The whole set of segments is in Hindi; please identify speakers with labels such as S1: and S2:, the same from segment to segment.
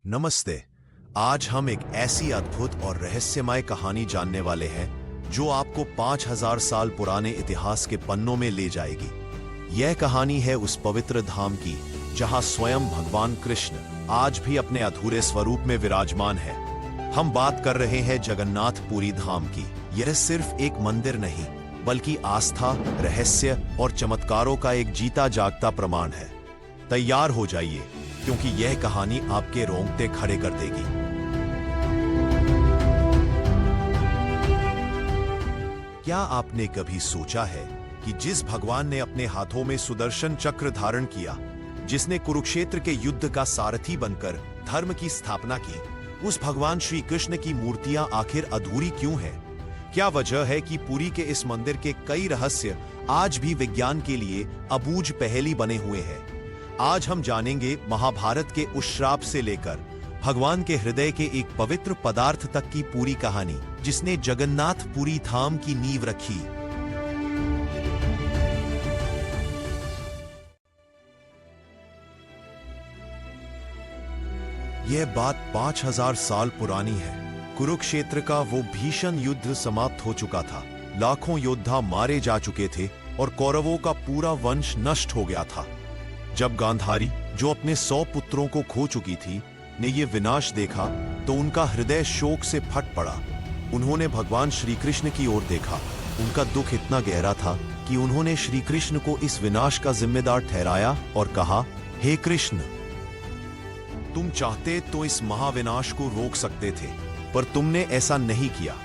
S1: नमस्ते। आज हम एक ऐसी अद्भुत और रहस्यमय कहानी जानने वाले हैं जो आपको 5000 साल पुराने इतिहास के पन्नों में ले जाएगी। यह कहानी है उस पवित्र धाम की जहां स्वयं भगवान कृष्ण आज भी अपने अधूरे स्वरूप में विराजमान है। हम बात कर रहे हैं जगन्नाथ पुरी धाम की। यह सिर्फ एक मंदिर नहीं बल्कि आस्था, रहस्य और चमत्कारों का एक जीता जागता प्रमाण है। तैयार हो जाइए क्योंकि यह कहानी आपके रोंगटे खड़े कर देगी। क्या आपने कभी सोचा है कि जिस भगवान ने अपने हाथों में सुदर्शन चक्र धारण किया, जिसने कुरुक्षेत्र के युद्ध का सारथी बनकर धर्म की स्थापना की, उस भगवान श्री कृष्ण की मूर्तियां आखिर अधूरी क्यों हैं? क्या वजह है कि पुरी के इस मंदिर के कई रहस्य आज भी विज्ञान के लिए अबूझ पहेली बने हुए हैं? आज हम जानेंगे महाभारत के उस श्राप से लेकर भगवान के हृदय के एक पवित्र पदार्थ तक की पूरी कहानी, जिसने जगन्नाथ पुरी धाम की नींव रखी। यह बात 5000 साल पुरानी है। कुरुक्षेत्र का वो भीषण युद्ध समाप्त हो चुका था। लाखों योद्धा मारे जा चुके थे और कौरवों का पूरा वंश नष्ट हो गया था। जब गांधारी, जो अपने 100 पुत्रों को खो चुकी थी, ने ये विनाश देखा तो उनका हृदय शोक से फट पड़ा। उन्होंने भगवान श्री कृष्ण की ओर देखा। उनका दुख इतना गहरा था कि उन्होंने श्री कृष्ण को इस विनाश का जिम्मेदार ठहराया और कहा, हे कृष्ण, तुम चाहते तो इस महाविनाश को रोक सकते थे, पर तुमने ऐसा नहीं किया।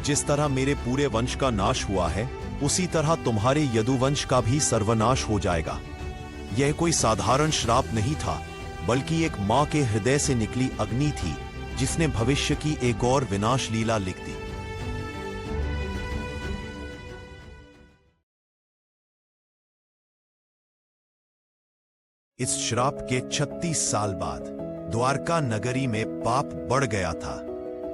S1: जिस तरह मेरे पूरे वंश का नाश हुआ है, उसी तरह तुम्हारे यदुवंश का भी सर्वनाश हो जाएगा। यह कोई साधारण श्राप नहीं था, बल्कि एक मां के हृदय से निकली अग्नि थी, जिसने भविष्य की एक और विनाश लीला लिख दी। इस श्राप के 36 साल बाद द्वारका नगरी में पाप बढ़ गया था।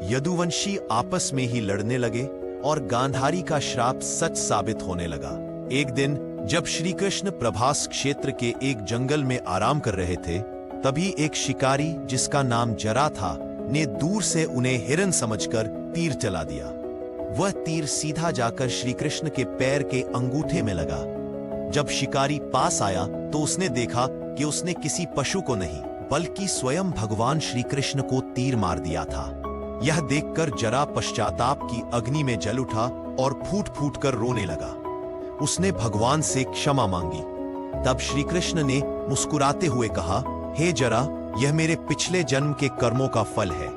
S1: यदुवंशी आपस में ही लड़ने लगे और गांधारी का श्राप सच साबित होने लगा। एक दिन जब श्री कृष्ण प्रभास क्षेत्र के एक जंगल में आराम कर रहे थे, तभी एक शिकारी जिसका नाम जरा था ने दूर से उन्हें हिरन समझकर तीर चला दिया। वह तीर सीधा जाकर श्री कृष्ण के पैर के अंगूठे में लगा। जब शिकारी पास आया तो उसने देखा कि उसने किसी पशु को नहीं बल्कि स्वयं भगवान श्री कृष्ण को तीर मार दिया था। यह देखकर जरा पश्चाताप की अग्नि में जल उठा और फूट फूट कर रोने लगा। उसने भगवान से क्षमा मांगी। तब श्री कृष्ण ने मुस्कुराते हुए कहा, हे जरा, यह मेरे पिछले जन्म के कर्मों का फल है।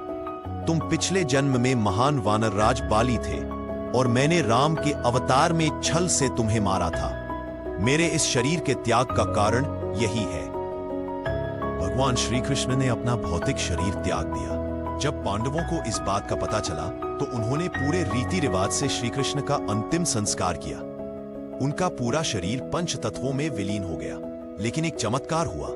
S1: तुम पिछले जन्म में महान वानरराज बाली थे और मैंने राम के अवतार में छल से तुम्हें मारा था। मेरे इस शरीर के त्याग का कारण यही है। भगवान श्री कृष्ण ने अपना भौतिक शरीर त्याग दिया। जब पांडवों को इस बात का पता चला तो उन्होंने पूरे रीति रिवाज से श्री कृष्ण का अंतिम संस्कार किया। उनका पूरा शरीर पंच तत्वों में विलीन हो गया, लेकिन एक चमत्कार हुआ।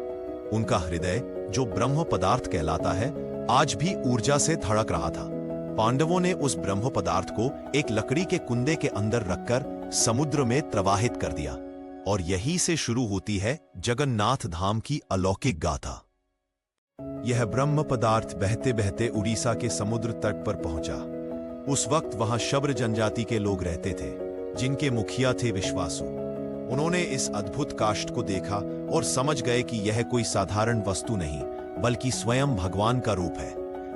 S1: उनका हृदय, जो ब्रह्म पदार्थ कहलाता है, आज भी ऊर्जा से धड़क रहा था। पांडवों ने उस ब्रह्म पदार्थ को एक लकड़ी के कुंदे के अंदर रखकर समुद्र में प्रवाहित कर दिया, और यहीं से शुरू होती है जगन्नाथ धाम की अलौकिक गाथा। यह ब्रह्म पदार्थ बहते बहते उड़ीसा के समुद्र तट पर पहुंचा। उस वक्त वहां शब्र जनजाति के लोग रहते थे, जिनके मुखिया थे विश्वासु। उन्होंने इस अद्भुत काष्ठ को देखा और समझ गए कि यह कोई साधारण वस्तु नहीं बल्कि स्वयं भगवान का रूप है।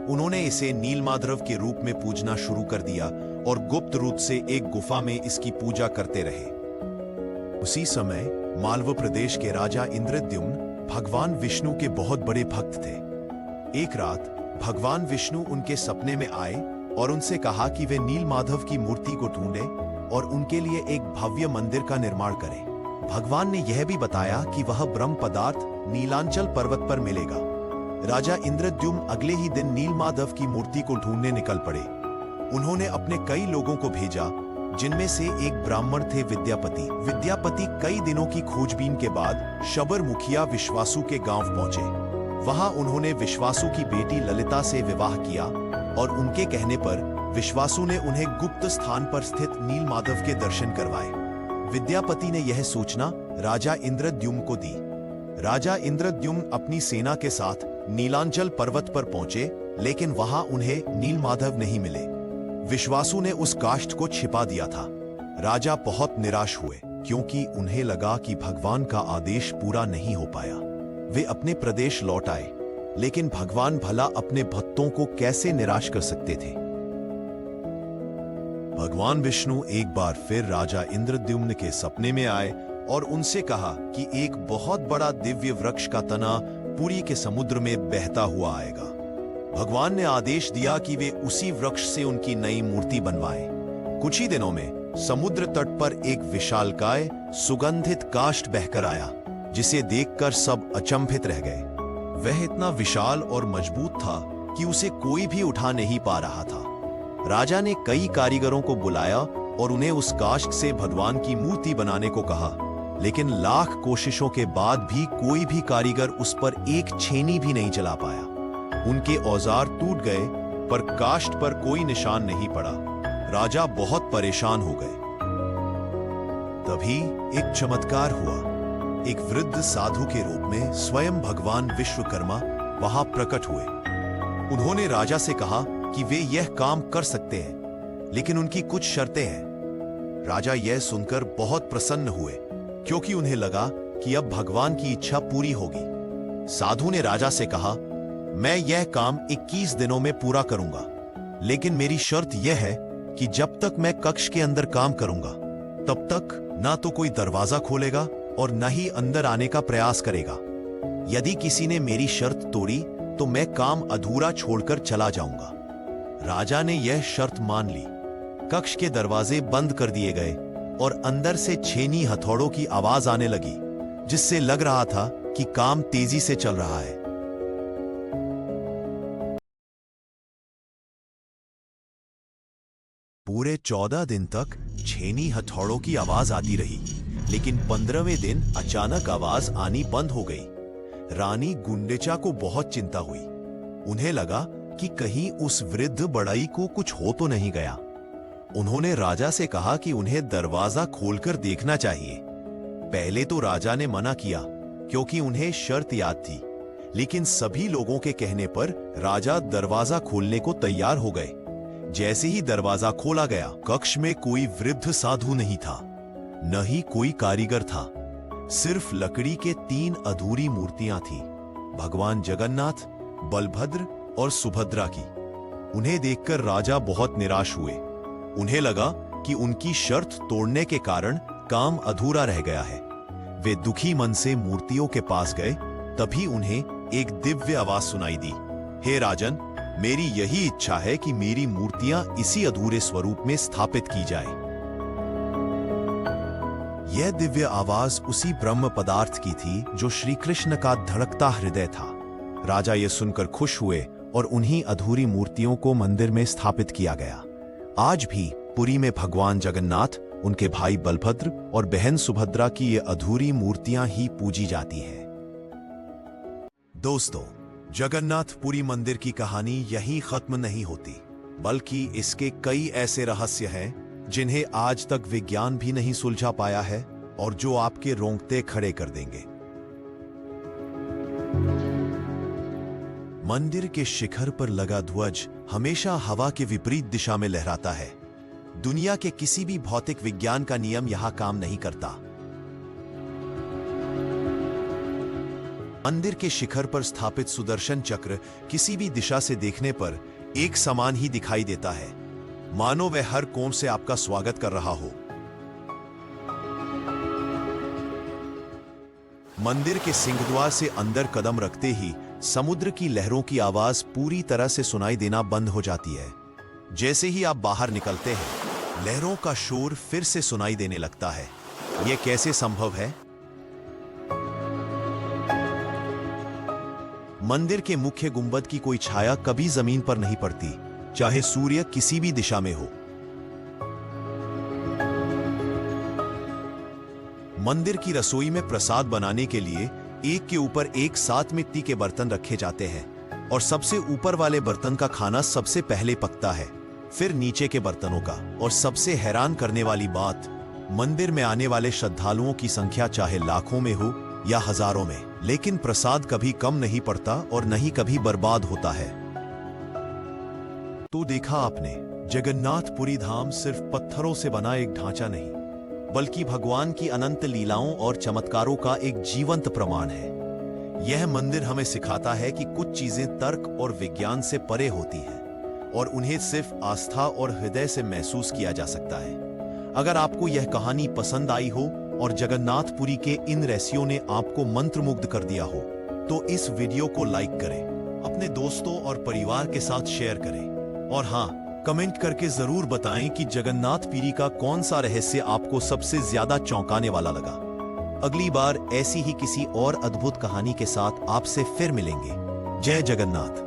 S1: उन्होंने इसे नीलमाधव के रूप में पूजना शुरू कर दिया और गुप्त रूप से एक गुफा में इसकी पूजा करते रहे। उसी समय मालव प्रदेश के राजा इंद्रद्युम्न भगवान विष्णु के बहुत बड़े भक्त थे। एक रात भगवान विष्णु उनके सपने में आए और उनसे कहा कि वे नीलमाधव की मूर्ति को ढूंढें और उनके लिए एक भव्य मंदिर का निर्माण करें। भगवान ने यह भी बताया कि वह ब्रह्म पदार्थ नीलांचल पर्वत पर मिलेगा। राजा इंद्रद्युम्न अगले ही दिन नीलमाधव की मूर्ति को ढूंढने निकल पड़े। उन्होंने अपने कई लोगों को भेजा, जिनमें से एक ब्राह्मण थे विद्यापति। विद्यापति कई दिनों की खोजबीन के बाद शबर मुखिया विश्वासु के गांव पहुंचे। वहां उन्होंने विश्वासु की बेटी ललिता से विवाह किया और उनके कहने पर विश्वासु ने उन्हें गुप्त स्थान पर स्थित नीलमाधव के दर्शन करवाए। विद्यापति ने यह सूचना राजा इंद्रद्युम्न को दी। राजा इंद्रद्युम्न अपनी सेना के साथ नीलांचल पर्वत पर पहुंचे, लेकिन वहां उन्हें नीलमाधव नहीं मिले। विश्वासु ने उस काष्ठ को छिपा दिया था। राजा बहुत निराश हुए, क्योंकि उन्हें लगा कि भगवान का आदेश पूरा नहीं हो पाया। वे अपने प्रदेश लौट आए, लेकिन भगवान भला अपने भक्तों को कैसे निराश कर सकते थे। भगवान विष्णु एक बार फिर राजा इंद्रद्युम्न के सपने में आए और उनसे कहा कि एक बहुत बड़ा दिव्य वृक्ष का तना पुरी के समुद्र में बहता हुआ आएगा। भगवान ने आदेश दिया कि वे उसी वृक्ष से उनकी नई मूर्ति बनवाएं। कुछ ही दिनों में समुद्र तट पर एक विशालकाय सुगंधित काष्ठ बहकर आया, जिसे देखकर सब अचंभित रह गए। वह इतना विशाल और मजबूत था कि उसे कोई भी उठा नहीं पा रहा था। राजा ने कई कारीगरों को बुलाया और उन्हें उस काष्ठ से भगवान की मूर्ति बनाने को कहा, लेकिन लाख कोशिशों के बाद भी कोई भी कारीगर उस पर एक छेनी भी नहीं चला पाया। उनके औजार टूट गए, पर काष्ठ पर कोई निशान नहीं पड़ा। राजा बहुत परेशान हो गए। तभी एक चमत्कार हुआ। एक वृद्ध साधु के रूप में स्वयं भगवान विश्वकर्मा वहां प्रकट हुए। उन्होंने राजा से कहा कि वे यह काम कर सकते हैं, लेकिन उनकी कुछ शर्तें हैं। राजा यह सुनकर बहुत प्रसन्न हुए, क्योंकि उन्हें लगा कि अब भगवान की इच्छा पूरी होगी। साधु ने राजा से कहा, मैं यह काम 21 दिनों में पूरा करूंगा, लेकिन मेरी शर्त यह है कि जब तक मैं कक्ष के अंदर काम करूंगा, तब तक ना तो कोई दरवाजा खोलेगा और न ही अंदर आने का प्रयास करेगा। यदि किसी ने मेरी शर्त तोड़ी तो मैं काम अधूरा छोड़कर चला जाऊंगा। राजा ने यह शर्त मान ली। कक्ष के दरवाजे बंद कर दिए गए और अंदर से छेनी हथौड़ों की आवाज आने लगी, जिससे लग रहा था कि काम तेजी से चल रहा है। पूरे 14 दिन तक छेनी हथौड़ों की आवाज आती रही, लेकिन 15वें दिन अचानक आवाज आनी बंद हो गई। रानी गुंडेचा को बहुत चिंता हुई। उन्हें लगा कि कहीं उस वृद्ध बढ़ई को कुछ हो तो नहीं गया। उन्होंने राजा से कहा कि उन्हें दरवाजा खोलकर देखना चाहिए। पहले तो राजा ने मना किया, क्योंकि उन्हें शर्त याद थी, लेकिन सभी लोगों के कहने पर राजा दरवाजा खोलने को तैयार हो गए। जैसे ही दरवाजा खोला गया, कक्ष में कोई वृद्ध साधु नहीं था, न ही कोई कारीगर था। सिर्फ लकड़ी के 3 अधूरी मूर्तियां थीं, भगवान जगन्नाथ, बलभद्र और सुभद्रा की। उन्हें देखकर राजा बहुत निराश हुए। उन्हें लगा कि उनकी शर्त तोड़ने के कारण काम अधूरा रह गया है। वे दुखी मन से मूर्तियों के पास गए। तभी उन्हें एक दिव्य आवाज सुनाई दी, हे राजन, मेरी यही इच्छा है कि मेरी मूर्तियां इसी अधूरे स्वरूप में स्थापित की जाए। यह दिव्य आवाज उसी ब्रह्म पदार्थ की थी जो श्री कृष्ण का धड़कता हृदय था। राजा ये सुनकर खुश हुए और उन्हीं अधूरी मूर्तियों को मंदिर में स्थापित किया गया। आज भी पुरी में भगवान जगन्नाथ, उनके भाई बलभद्र और बहन सुभद्रा की ये अधूरी मूर्तियां ही पूजी जाती हैं। दोस्तों, जगन्नाथपुरी मंदिर की कहानी यहीं खत्म नहीं होती, बल्कि इसके कई ऐसे रहस्य हैं जिन्हें आज तक विज्ञान भी नहीं सुलझा पाया है और जो आपके रोंगटे खड़े कर देंगे। मंदिर के शिखर पर लगा ध्वज हमेशा हवा के विपरीत दिशा में लहराता है। दुनिया के किसी भी भौतिक विज्ञान का नियम यहां काम नहीं करता। मंदिर के शिखर पर स्थापित सुदर्शन चक्र किसी भी दिशा से देखने पर एक समान ही दिखाई देता है, मानो वह हर कोण से आपका स्वागत कर रहा हो। मंदिर के सिंहद्वार से अंदर कदम रखते ही समुद्र की लहरों की आवाज पूरी तरह से सुनाई देना बंद हो जाती है। जैसे ही आप बाहर निकलते हैं, लहरों का शोर फिर से सुनाई देने लगता है। यह कैसे संभव है? मंदिर के मुख्य गुंबद की कोई छाया कभी जमीन पर नहीं पड़ती, चाहे सूर्य किसी भी दिशा में हो। मंदिर की रसोई में प्रसाद बनाने के लिए एक के ऊपर एक 7 मिट्टी के बर्तन रखे जाते हैं और सबसे ऊपर वाले बर्तन का खाना सबसे पहले पकता है, फिर नीचे के बर्तनों का। और सबसे हैरान करने वाली बात, मंदिर में आने वाले श्रद्धालुओं की संख्या चाहे लाखों में हो या हजारों में, लेकिन प्रसाद कभी कम नहीं पड़ता और न ही कभी बर्बाद होता है। तो देखा आपने, जगन्नाथपुरी धाम सिर्फ पत्थरों से बना एक ढांचा नहीं, बल्कि भगवान की अनंत लीलाओं और चमत्कारों का एक जीवंत प्रमाण है। यह मंदिर हमें सिखाता है कि कुछ चीजें तर्क और विज्ञान से परे होती हैं और उन्हें सिर्फ आस्था और हृदय से महसूस किया जा सकता है। अगर आपको यह कहानी पसंद आई हो और जगन्नाथपुरी के इन रहस्यों ने आपको मंत्रमुग्ध कर दिया हो, तो इस वीडियो को लाइक करें, अपने दोस्तों और परिवार के साथ शेयर करें और हाँ, कमेंट करके जरूर बताएं कि जगन्नाथपुरी का कौन सा रहस्य आपको सबसे ज्यादा चौंकाने वाला लगा। अगली बार ऐसी ही किसी और अद्भुत कहानी के साथ आपसे फिर मिलेंगे। जय जगन्नाथ।